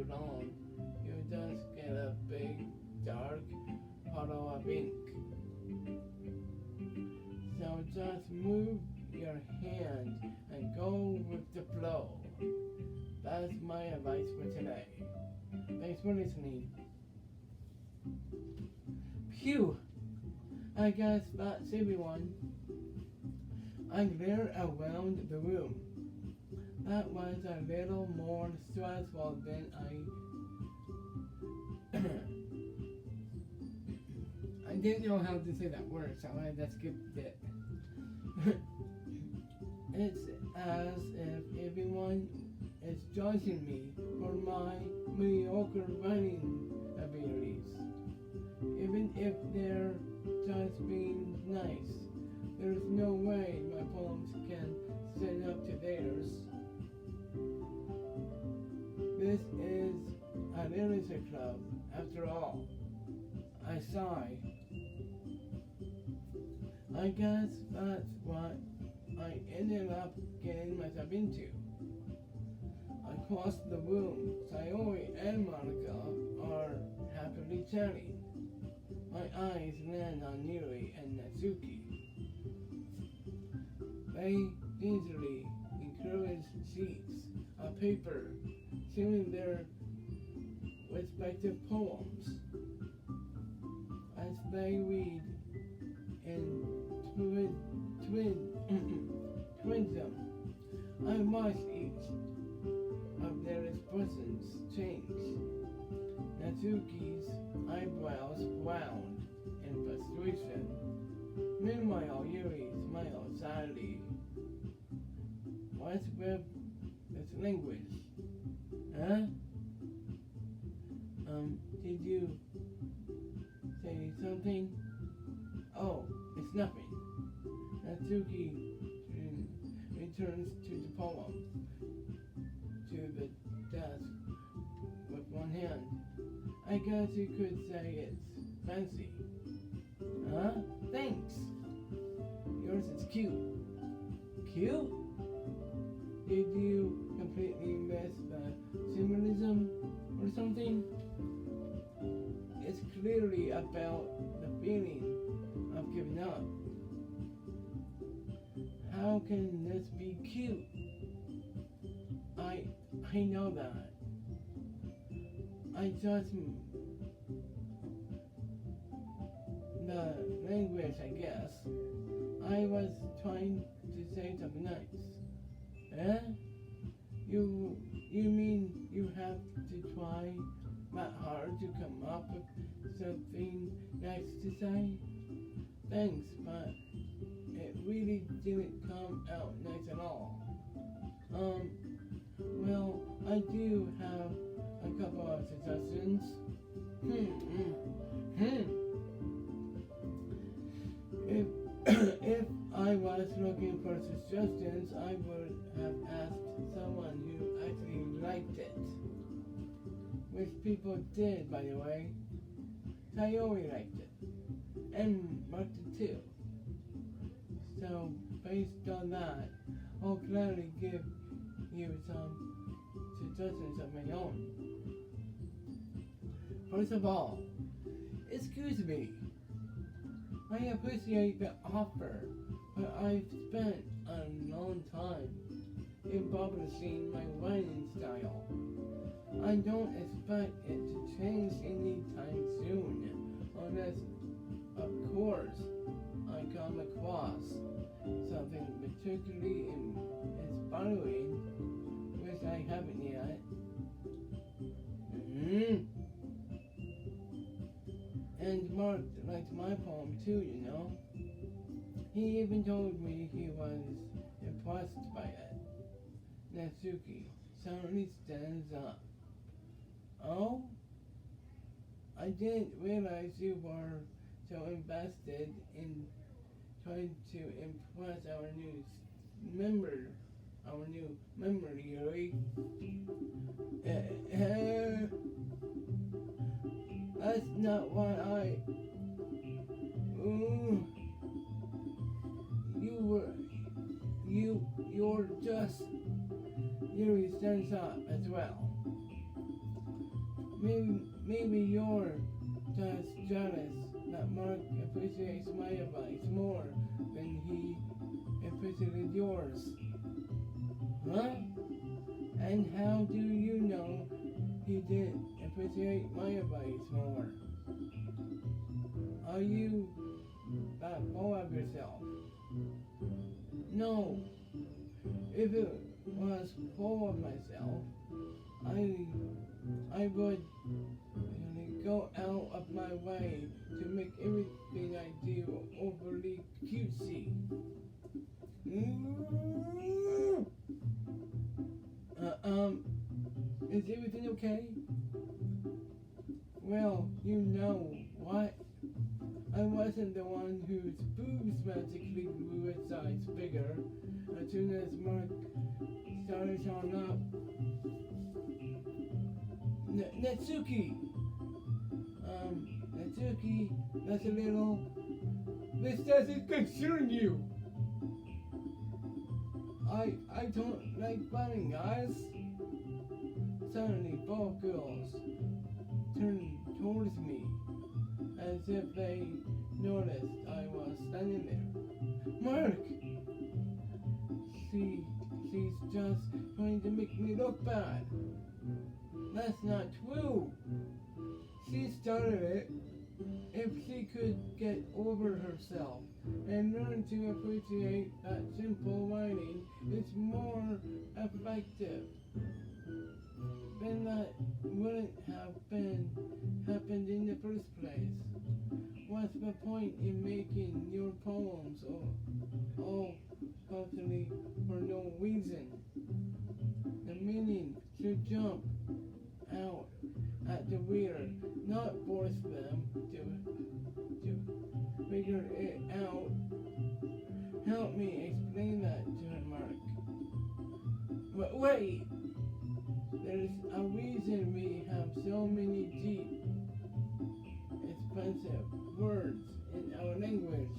too long, you just get a big, dark puddle of ink. So just move your hand and go with the flow. That's my advice for today. Thanks for listening. Phew! I guess that's everyone. I glared around the room. That was a little more stressful than I didn't know how to say that word, so I just skipped it. It's as if everyone is judging me for my mediocre writing abilities. Even if they're just being nice, there's no way my poems can stand up to theirs. This is a literature club, after all. I sigh. I guess that's what I ended up getting myself into. Across the room, Sayori and Monica are happily chatting. My eyes land on Neri and Natsuki. They easily encourage sheets of paper, showing their respective poems. As they read and twin them, I watch each of their expressions change. Natsuki's eyebrows frowned in frustration. Meanwhile, Yuri smiled sadly. What's with this language? Huh? Did you say something? Oh, it's nothing. Natsuki returns to the poem, to the desk with one hand. I guess you could say it's fancy. Huh? Thanks. Yours is cute. Cute? Did you completely miss the symbolism or something? It's clearly about the feeling of giving up. How can this be cute? I know that. I just the language, I guess. I was trying to say something nice. Eh? You mean you have to try that hard to come up with something nice to say? Thanks, but it really didn't come out nice at all. Well, I do have a couple of suggestions. If I was looking for suggestions, I would have asked someone who actually liked it. Which people did, by the way. Sayori liked it. And marked it too. So, based on that, I'll gladly give you some suggestions of my own. First of all, excuse me. I appreciate the offer, but I've spent a long time in publishing my writing style. I don't expect it to change anytime soon, unless, of course, I come across something particularly inspiring, which I haven't yet. And Mark liked my poem too, you know. He even told me he was impressed by it. Natsuki suddenly stands up. Oh? I didn't realize you were so invested in trying to impress our new member, Yuri. That's not why you're just, Yuri stands up as well. maybe you're just jealous that Mark appreciates my advice more than he appreciated yours. Huh? And how do you know he did appreciate my advice more? Are you that full of yourself? No. If it was full of myself, I would go out of my way to make everything I do overly cutesy. Is everything okay? Well, you know what? I wasn't the one whose boobs magically grew a size bigger as soon as Mark started showing up. Natsuki! Natsuki, that's a little... This doesn't concern you! I don't like fighting, guys. Suddenly, both girls turned towards me as if they noticed I was standing there. Mark! She's just trying to make me look bad. That's not true. She started it. If she could get over herself and learn to appreciate that simple whining, it's more effective. Then that wouldn't have happened in the first place. What's the point in making your poems all totally for no reason? The meaning should jump out at the reader, not force them to figure it out. Help me explain that to her, Mark. But wait! There's a reason we have so many deep, expensive words in our language.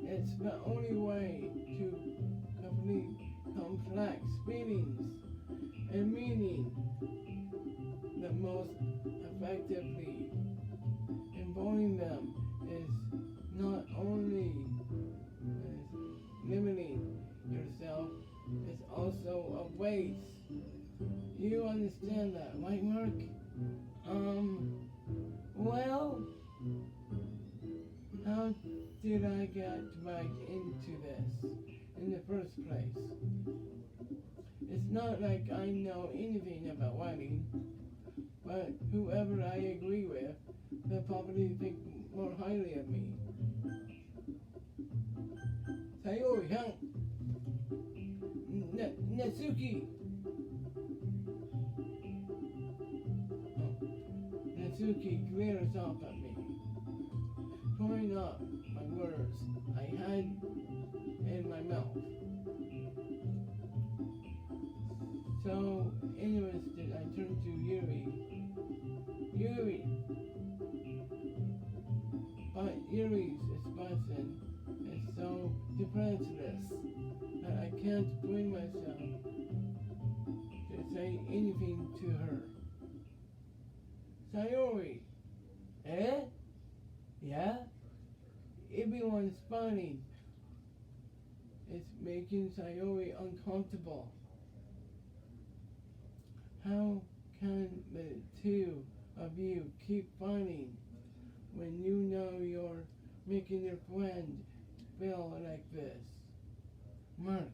It's the only way to complete complex feelings and meaning the most effectively. Embodying them is not only limiting yourself, it's also a waste. You understand that, right, Mark? Well, how did I get dragged into this in the first place? It's not like I know anything about writing, but whoever I agree with, they'll probably think more highly of me. Sayori, huh? Natsuki! Natsuki glares up at me, pouring up my words I had in my mouth. So, interested, I turned to Yuri. Yuri! But Yuri's expression is so defenseless that I can't bring myself to say anything to her. Sayori! Eh? Yeah? Everyone's funny. It's making Sayori uncomfortable. How can the two of you keep fighting when you know you're making your friend feel like this? Mark.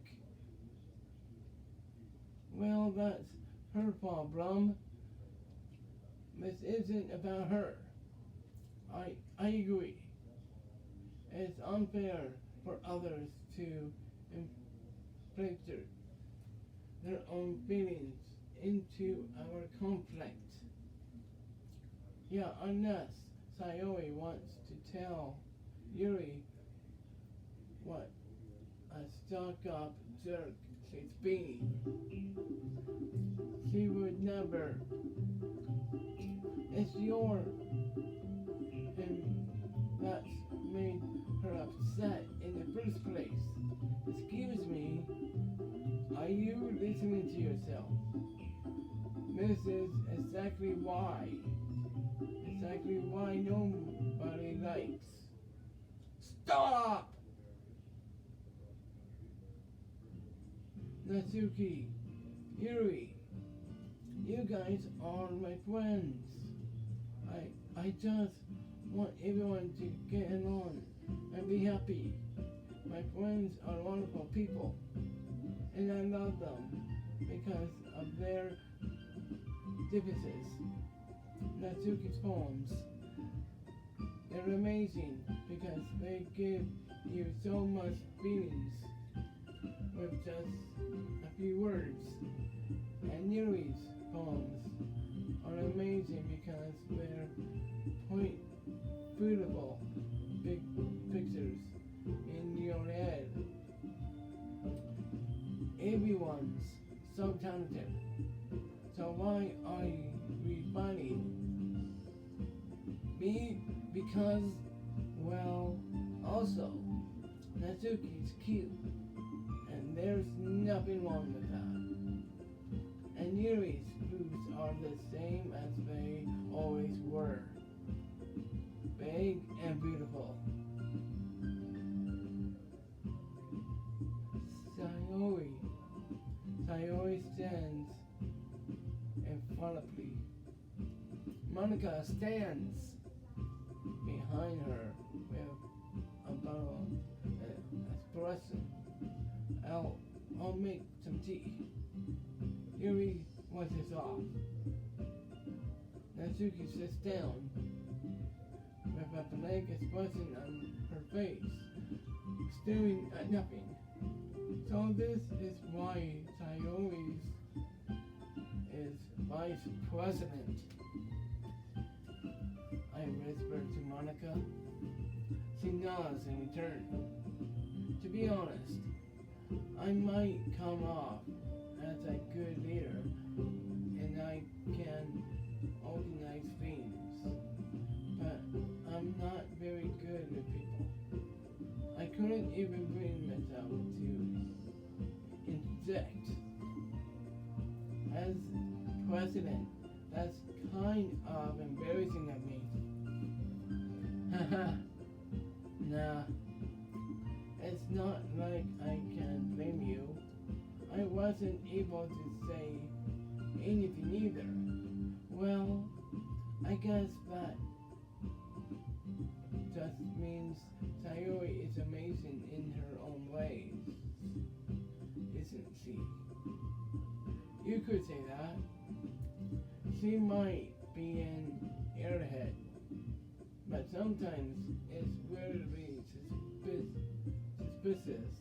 Well, that's her problem. This isn't about her. I agree. It's unfair for others to inflict their own feelings into our conflict. Yeah, unless Sayori wants to tell Yuri what a stuck-up jerk she's being. She would never. It's your and that's made her upset in the first place. Excuse me, are you listening to yourself? This is exactly why nobody likes. Stop! Natsuki, Yuri, you guys are my friends. I just want everyone to get along and be happy. My friends are wonderful people, and I love them because of their differences. Natsuki's poems, they're amazing because they give you so much feelings with just a few words. And Yuri's poems are amazing because they're beautiful big pictures in your head. Everyone's so talented. So why are we fighting? Me? Because, well, also, Natsuki's cute. And there's nothing wrong with that. And Yuri's boobs are the same as they always were. Big and beautiful. Sayori stands in front of me. Monica stands behind her with a bottle of espresso. I'll make some tea. Yuri washes off. Natsuki sits down with a blank expression on her face, staring at nothing. So this is why Sayori is vice president. I whispered to Monica. She nods in return. To be honest, I might come off as a good leader and I can organize things, but I'm not very good with people. I couldn't even bring myself to inject. As president, that's kind of embarrassing of me. Haha. Nah. It's not like I can blame you. I wasn't able to say anything either. Well, I guess that just means Sayori is amazing in her own ways, isn't she? You could say that. She might be an airhead, but sometimes it's weirdly suspicious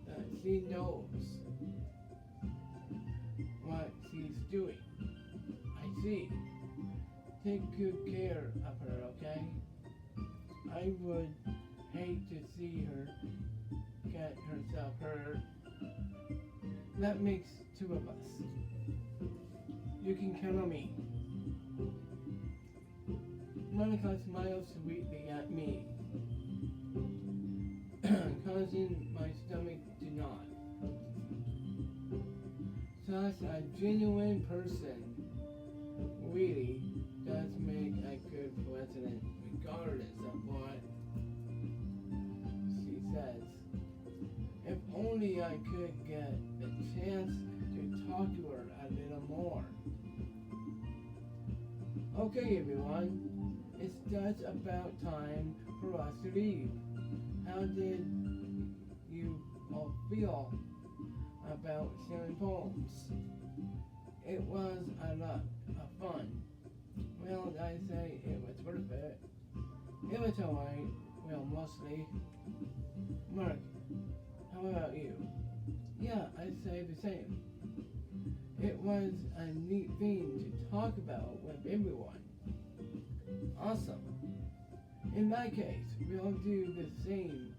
that she knows what she's doing. I see. Take good care of her, okay? I would hate to see her get herself hurt. That makes two of us. You can count on me. Monica smiles sweetly at me, causing my stomach to knot. Such a genuine person really does make a good president, regardless of what she says. If only I could get the chance to talk to her a little more. Okay, everyone. It's just about time for us to leave. How did you all feel about sharing poems? It was a lot of fun. Well, I say it was worth it. It was alright. Well, mostly. Mark, how about you? Yeah, I'd say the same. It was a neat thing to talk about with everyone. Awesome. In that case, we'll do the same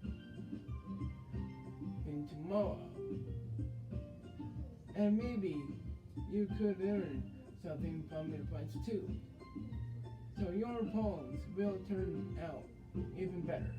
thing tomorrow. And maybe you could learn something from your friends too. So your poems will turn out even better.